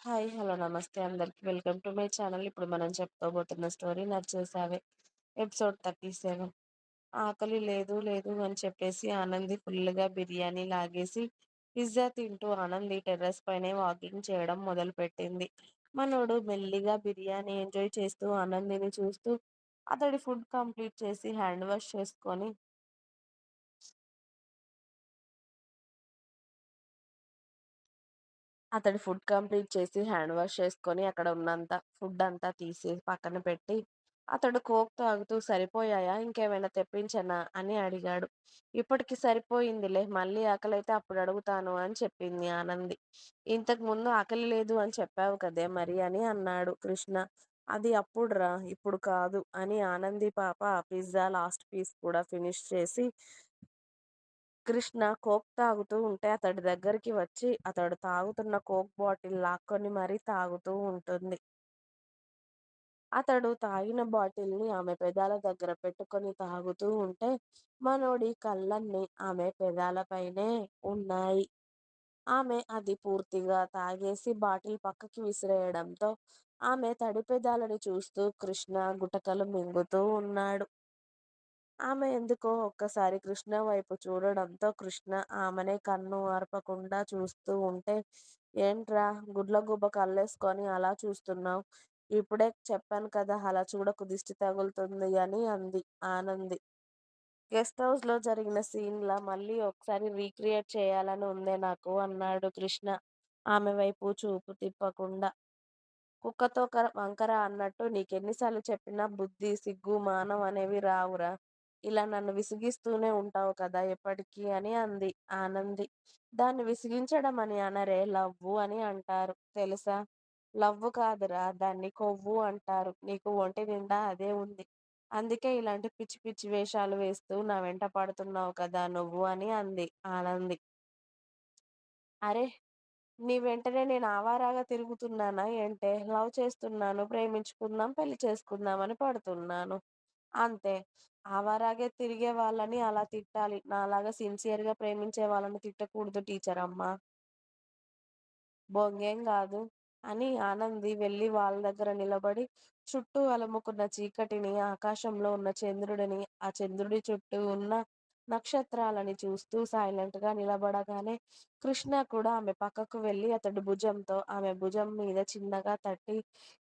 Hi. Hello. నమస్తే అందరికి. Welcome to my channel. ఇప్పుడు మనం చెప్పుకోబోతున్న స్టోరీ 'నచ్చేసావే' ఎపిసోడ్ 37. ఆకలి లేదు లేదు అని చెప్పేసి ఆనంది ఫుల్‌గా బిర్యానీ లాగేసి పిజ్జా తింటూ ఆనంది టెర్రస్ పైనే వాకింగ్ చేయడం మొదలుపెట్టింది. మనోడు మెల్లిగా బిర్యానీ ఎంజాయ్ చేస్తూ ఆనందిని చూస్తూ అతడి ఫుడ్ కంప్లీట్ చేసి హ్యాండ్ వాష్ చేసుకొని అతడు ఫుడ్ కంప్లీట్ చేసి హ్యాండ్ వాష్ చేసుకొని అక్కడ ఉన్నంత ఫుడ్ అంతా తీసి పక్కన పెట్టి, అతడు కోక్ తాగుతూ "సరిపోయాయా? ఇంకేమైనా తెప్పించనా?" అని అడిగాడు. "ఇప్పటికి సరిపోయిందిలే. మళ్ళీ ఆకలైతే అప్పుడు అడుగుతాను" అని చెప్పింది ఆనంది. "ఇంతకు ముందు ఆకలి లేదు అని చెప్పావు కదే మరి" అని అన్నాడు కృష్ణ. "అది అప్పుడురా, ఇప్పుడు కాదు" అని ఆనంది పాప పిజ్జా లాస్ట్ పీస్ కూడా ఫినిష్ చేసి కృష్ణ కోక్ తాగుతూ ఉంటే అతడి దగ్గరికి వచ్చి అతడు తాగుతున్న కోక్ బాటిల్ లాక్కొని మరీ తాగుతూ ఉంటుంది. అతడు తాగిన బాటిల్‌ని ఆమె పెదాల దగ్గర పెట్టుకొని తాగుతూ ఉంటే మనోడి కళ్ళన్నీ ఆమె పెదాలపైనే ఉన్నాయి. ఆమె అది పూర్తిగా తాగేసి బాటిల్ పక్కకి విసిరేయడంతో ఆమె తడి పెదాలని చూస్తూ కృష్ణ గుటకలు మింగుతూ ఉన్నాడు. ఆమె ఎందుకో ఒక్కసారి కృష్ణ వైపు చూడడంతో కృష్ణ ఆమెనే కన్ను ఆర్పకుండా చూస్తూ ఉంటే, "ఏంట్రా గుడ్లగూబ కళ్ళేసుకొని అలా చూస్తున్నావ్? ఇప్పుడే చెప్పాను కదా అలా చూడకు దిష్టి తగులుతుంది" అని అంది ఆనంది. "గెస్ట్ హౌస్‌లో జరిగిన సీన్‌లా మళ్ళీ ఒకసారి రీక్రియేట్ చేయాలని ఉందే నాకు" అన్నాడు కృష్ణ ఆమె వైపు చూపు తిప్పకుండా. "కుక్కతో వంకర అన్నట్టు నీకెన్ని సార్లు చెప్పినా బుద్ధి, సిగ్గు, మానం అనేవి రావురా! ఇలా నన్ను విసిగిస్తూనే ఉంటావు కదా ఎప్పటికీ" అని అంది ఆనంది. "దాన్ని విసిగించడం అని అనరే, లవ్వు అని అంటారు తెలుసా? లవ్వు కాదురా, దాన్ని కొవ్వు అంటారు. నీకు ఒంటి నిండా అదే ఉంది. అందుకే ఇలాంటి పిచ్చి పిచ్చి వేషాలు వేస్తూ నా వెంట పడుతున్నావు కదా నువ్వు" అని అంది ఆనంది. "అరె! నీ వెంటనే నేను ఆవారాగా తిరుగుతున్నానా ఏంటే? లవ్ చేస్తున్నాను, ప్రేమించుకుందాం, పెళ్లి చేసుకుందాం అని పడుతున్నాను. అంతే. ఆవారాగే తిరిగే వాళ్ళని అలా తిట్టాలి. నాలాగా సిన్సియర్‌గా ప్రేమించే వాళ్ళని తిట్టకూడదు టీచరమ్మ. బొంగేం గాదు" అని ఆనంది వెళ్లి వాళ్ళ దగ్గర నిలబడి చుట్టూ అలుముకున్న చీకటిని, ఆకాశంలో ఉన్న చంద్రుడిని, ఆ చంద్రుడి చుట్టూ ఉన్న నక్షత్రాలని చూస్తూ సైలెంట్‌గా నిలబడగానే కృష్ణ కూడా ఆమె పక్కకు వెళ్లి అతడి భుజంతో ఆమె భుజం మీద చిన్నగా తట్టి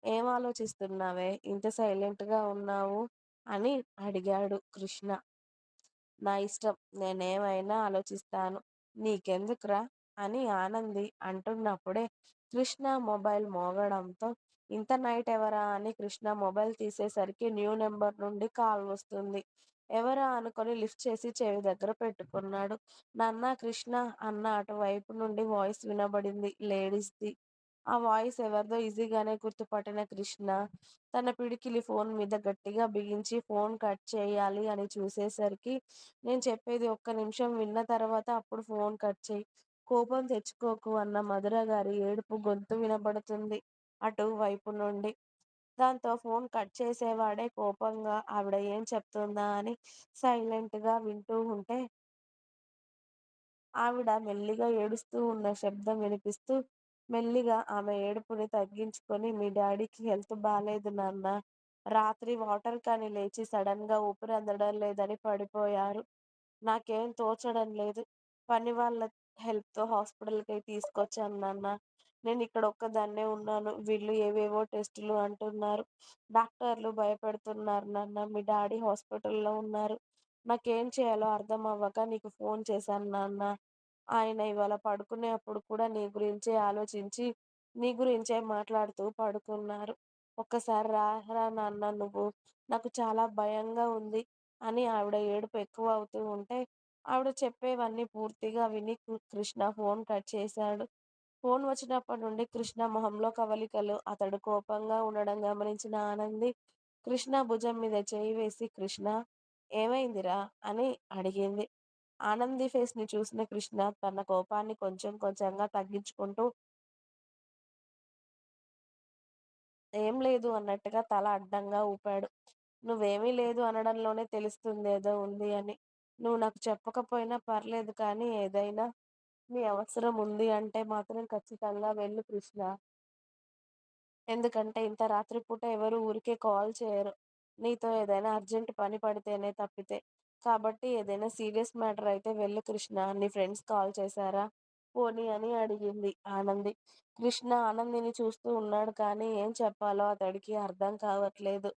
"ఏం ఆలోచిస్తున్నావే? ఇంత సైలెంట్‌గా ఉన్నావు" అని అడిగాడు కృష్ణ. "నా ఇష్టం. నేనేమైనా ఆలోచిస్తాను. నీకెందుకురా" అని ఆనంది అంటున్నప్పుడే కృష్ణ మొబైల్ మోగడంతో ఇంత నైట్ ఎవరా అని కృష్ణ మొబైల్ తీసేసరికి న్యూ నెంబర్ నుండి కాల్ వస్తుంది. ఎవరా అనుకొని లిఫ్ట్ చేసి చెవి దగ్గర పెట్టుకున్నాడు. "నాన్న కృష్ణ" అన్న అటువైపు నుండి వాయిస్ వినబడింది లేడీస్‌ది. ఆ వాయిస్ ఎవరిదో ఈజీగానే గుర్తుపట్టిన కృష్ణ తన పిడికిలి ఫోన్ మీద గట్టిగా బిగించి ఫోన్ కట్ చేయాలి అని చూసేసరికి "నేను చెప్పేది ఒక్క నిమిషం విన్న తర్వాత అప్పుడు ఫోన్ కట్ చెయ్. కోపం తెచ్చుకోకు" అన్న మధుర గారి ఏడుపు గొంతు వినబడుతుంది అటు వైపు నుండి. దాంతో ఫోన్ కట్ చేసేవాడే కోపంగా ఆవిడ ఏం చెప్తుందా అని సైలెంట్‌గా వింటూ ఉంటే ఆవిడ మెల్లిగా ఏడుస్తూ ఉన్న శబ్దం వినిపిస్తూ, మెల్లిగా ఆమె ఏడుపుని తగ్గించుకొని "మీ డ్యాడీకి హెల్త్ బాలేదు నాన్న. రాత్రి వాటర్ కానీ లేచి సడెన్‌గా ఊపిరందడం లేదని పడిపోయారు. నాకేం తోచడం లేదు. పని వాళ్ళ హెల్ప్‌తో హాస్పిటల్‌కి తీసుకొచ్చాను నాన్న. నేనిక్కడ ఒక్కదాన్నే ఉన్నాను. వీళ్ళు ఏవేవో టెస్టులు అంటున్నారు. డాక్టర్లు భయపెడుతున్నారు నాన్న. మీ డ్యాడీ హాస్పిటల్‌లో ఉన్నారు. నాకేం చేయాలో అర్థం అవ్వక నీకు ఫోన్ చేశాను నాన్న. ఆయన ఇవాళ పడుకునే అప్పుడు కూడా నీ గురించే ఆలోచించి, నీ గురించే మాట్లాడుతూ పడుకున్నారు. ఒక్కసారి రారా నాన్న నువ్వు. నాకు చాలా భయంగా ఉంది" అని ఆవిడ ఏడుపు ఎక్కువ అవుతూ ఉంటే, ఆవిడ చెప్పేవన్నీ పూర్తిగా విని కృష్ణ ఫోన్ కట్ చేశాడు. ఫోన్ వచ్చినప్పటి నుండి కృష్ణ మొహంలో కవలికలు, అతడు కోపంగా ఉండడం గమనించిన ఆనంది, కృష్ణ భుజం మీద చేయి వేసి "కృష్ణ ఏమైందిరా" అని అడిగింది. ఆనంది ఫేస్‌ని చూసిన కృష్ణ తన కోపాన్ని కొంచెం కొంచెంగా తగ్గించుకుంటూ "ఏం లేదు" అన్నట్టుగా తల అడ్డంగా ఊపాడు. "నువ్వేమీ లేదు అనడంలోనే తెలుస్తుంది ఏదో ఉంది అని. నువ్వు నాకు చెప్పకపోయినా పర్లేదు కానీ ఏదైనా నీ అవసరం ఉంది అంటే మాత్రం ఖచ్చితంగా వెళ్ళు కృష్ణ" ఎందుకంటే ఇంత రాత్రి పూట ఎవరు ఊరికే కాల్ చేయరు. నీతో ఏదైనా అర్జెంట్ పని పడితేనే తప్పితే. కాబట్టి ఏదైనా సీరియస్ మ్యాటర్ అయితే వెళ్ళు కృష్ణ. నీ ఫ్రెండ్స్ కాల్ చేశారా? పోనీ అని అడిగింది ఆనంది. కృష్ణ ఆనందిని చూస్తూ ఉన్నాడు కానీ ఏం చెప్పాలో అతడికి అర్థం కావట్లేదు.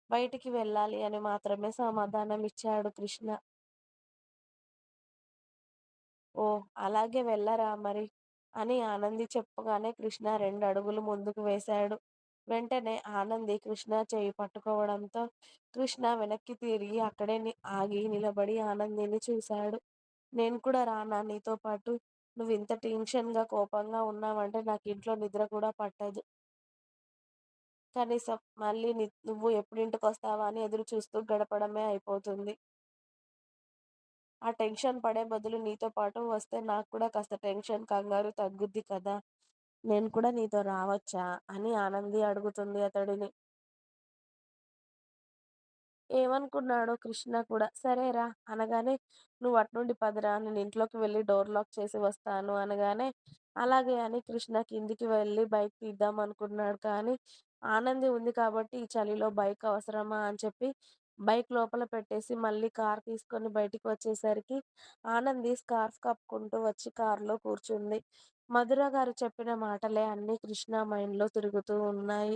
బయటికి వెళ్ళాలి అని మాత్రమే సమాధానం ఇచ్చాడు కృష్ణ. ఓహ్! అలాగే వెళ్ళరా మరి అని ఆనంది చెప్పగానే కృష్ణ 2 అడుగులు ముందుకు వేశాడు. వెంటనే ఆనంది కృష్ణ చెయ్యి పట్టుకోవడంతో కృష్ణ వెనక్కి తిరిగి అక్కడే ఆగి నిలబడి ఆనందిని చూశాడు. నేను కూడా రానా నీతో పాటు? నువ్వింత టెన్షన్‌గా, కోపంగా ఉన్నావంటే నాకింట్లో నిద్ర కూడా పట్టదు. కనీసం మళ్ళీ నువ్వు ఎప్పుడింటికొస్తావా అని ఎదురు చూస్తూ గడపడమే అయిపోతుంది. ఆ టెన్షన్ పడే బదులు నీతో పాటు వస్తే నాకు కూడా కాస్త టెన్షన్, కంగారు తగ్గుద్ది కదా! నేను కూడా నీతో రావచ్చా? అని ఆనంది అడుగుతుంది అతడిని. ఏమనుకున్నాడో కృష్ణ కూడా. సరేరా అనగానే, "నువ్వు అటునుండి పదరా నేను ఇంట్లోకి వెళ్లి డోర్ లాక్ చేసి వస్తాను" అనగానే, అలాగే అని కృష్ణ కిందికి వెళ్లి బైక్ తీద్దామనుకున్నాడు. కానీ, ఆనంది ఉంది కాబట్టి ఈ చలిలో బైక్ అవసరమా అని చెప్పి బైక్ లోపల పెట్టేసి మళ్ళీ కార్ తీసుకొని బయటికి వచ్చేసరికి, ఆనంది స్కార్ఫ్ కప్పుకుంటూ వచ్చి కారులో కూర్చుంది. మధుర గారు చెప్పిన మాటలే అన్నీ కృష్ణ మైండ్‌లో తిరుగుతూ ఉన్నాయి.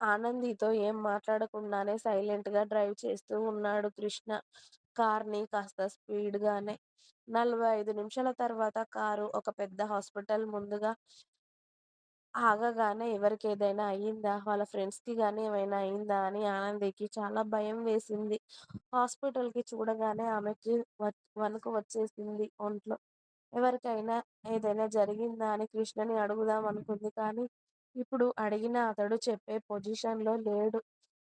ఆనందితో ఏం మాట్లాడకుండానే సైలెంట్‌గా డ్రైవ్ చేస్తూ ఉన్నాడు కృష్ణ. కార్‌ని కాస్త స్పీడ్‌గానే. 45 నిమిషాల తర్వాత కారు ఒక పెద్ద హాస్పిటల్ ముందుగా ఆగగానే ఎవరికేదైనా అయిందా? వాళ్ళ ఫ్రెండ్స్‌కి గాని ఏమైనా అయిందా? అని ఆనందికి చాలా భయం వేసింది. హాస్పిటల్‌కి చూడగానే ఆమెకి వణుకు వచ్చేసింది ఒంట్లో. ఎవరికైనా ఏదైనా జరిగిందా అని కృష్ణని అడుగుదాం అనుకుంది కానీ, ఇప్పుడు అడిగినా అతడు చెప్పే పొజిషన్‌లో లేడు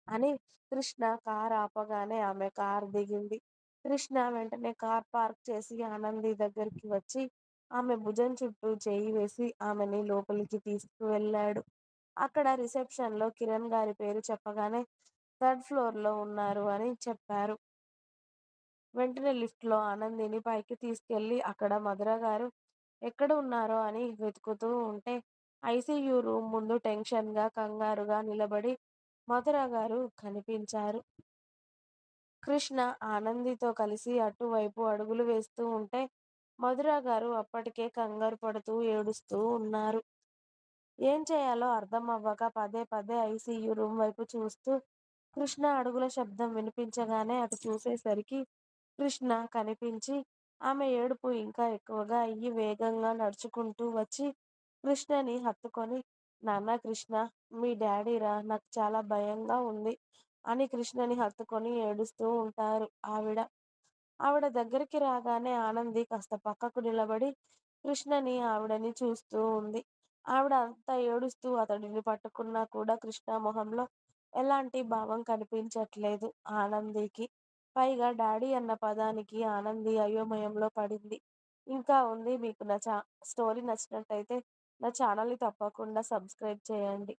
అని కృష్ణ కార్ ఆపగానే ఆమె కార్ దిగింది. కృష్ణ వెంటనే కార్ పార్క్ చేసి ఆనంది దగ్గరికి వచ్చి, ఆమె భుజం చుట్టూ చెయ్యి వేసి ఆమెని లోపలికి తీసుకువెళ్ళాడు. అక్కడ రిసెప్షన్‌లో కిరణ్ గారి పేరు చెప్పగానే థర్డ్ ఫ్లోర్‌లో ఉన్నారు అని చెప్పారు. వెంటనే లిఫ్ట్‌లో ఆనందిని పైకి తీసుకెళ్ళి అక్కడ మధుర గారు ఎక్కడ ఉన్నారో అని వెతుకుతూ ఉంటే, ఐసీయూ రూమ్ ముందు టెన్షన్‌గా, కంగారుగా నిలబడి మధుర గారు కనిపించారు. కృష్ణ ఆనందితో కలిసి అటువైపు అడుగులు వేస్తూ ఉంటే, మధుర గారు అప్పటికే కంగారు పడుతూ, ఏడుస్తూ ఉన్నారు. ఏం చేయాలో అర్థం అవ్వక పదే పదే ఐసీయూ రూమ్ వైపు చూస్తూ, కృష్ణ అడుగుల శబ్దం వినిపించగానే అటు చూసేసరికి కృష్ణ కనిపించి, ఆమె ఏడుపు ఇంకా ఎక్కువగా అయ్యి వేగంగా నడుచుకుంటూ వచ్చి కృష్ణని హత్తుకొని, "నాన్న కృష్ణ, మీ డ్యాడీరా నాకు చాలా భయంగా ఉంది" అని కృష్ణని హత్తుకొని ఏడుస్తూ ఉంటారు ఆవిడ. ఆవిడ దగ్గరికి రాగానే ఆనంది కాస్త పక్కకు నిలబడి ఆవిడని చూస్తూ ఉంది. ఆవిడ అంత ఏడుస్తూ అతడిని పట్టుకున్నా కూడా కృష్ణ మొహంలో ఎలాంటి భావం కనిపించట్లేదు ఆనందికి. పైగా డాడీ అన్న పదానికి ఆనంది అయోమయంలో పడింది. ఇంకా ఉంది. మీకు నా స్టోరీ నచ్చినట్టయితే నా ఛానల్‌ని తప్పకుండా సబ్స్క్రైబ్ చేయండి.